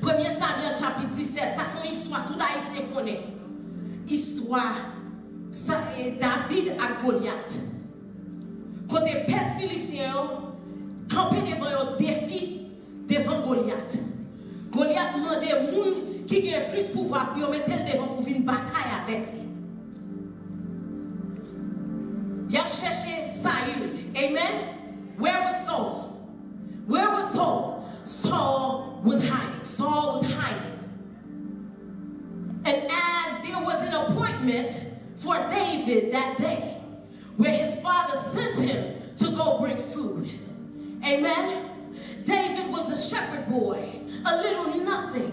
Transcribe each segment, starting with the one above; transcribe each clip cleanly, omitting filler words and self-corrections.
1er Samuel chapitre 17, ça c'est une histoire tout haïtien connaît. Histoire David à Golyat. Côté peuple philistin campé devant un défi devant Golyat. Golyat demandait moun qui a plus pouvoir pour mettre devant pour une bataille avec lui. Il a cherché Saül. Amen. Where was Saul? Where was Saul? Saul was hiding. Saul was hiding. And as there was an appointment for David that day, where his father sent him to go bring food. Amen. David was a shepherd boy, a little nothing.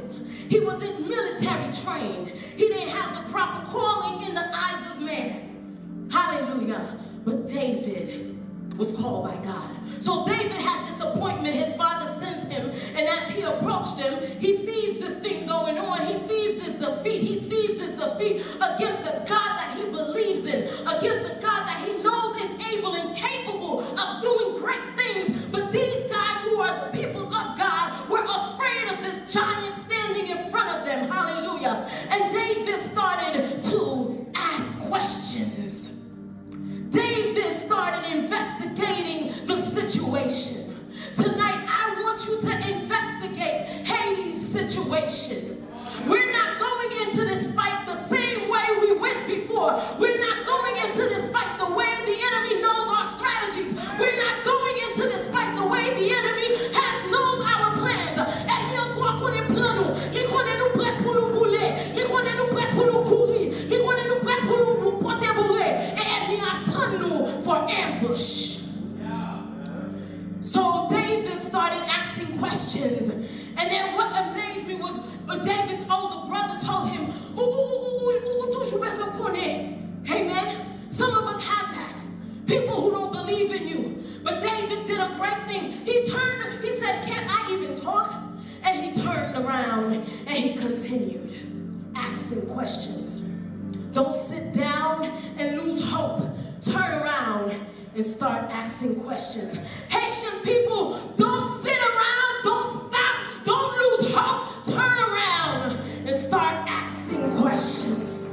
He wasn't military trained. He didn't have the proper calling in the eyes of man. Hallelujah. But David was called by God. So David had this appointment. His father sends him, and as he approached him, he sees this thing going on. He sees this defeat. He sees this defeat against the God that he believes in, against the God that he knows is able and capable of doing great things. But these guys who are the people of God were afraid of this giant standing in front of them. Hallelujah. And David started to ask questions. David started investigating the situation. Tonight, I want you to investigate Haiti's situation. We're not going into this fight the same way we went before. We're not going into this fight the way the enemy knows our strategies. We're not going into this fight the way the enemy knows our plans. For ambush. So David started asking questions, and then what amazed me was David's older brother told him, amen. Some of us have that. People who don't believe in you. But David did a great thing. He said, can't I even talk? And he turned around and he continued asking questions. Don't sit down and lose hope. Turn around and start asking questions. Haitian people, don't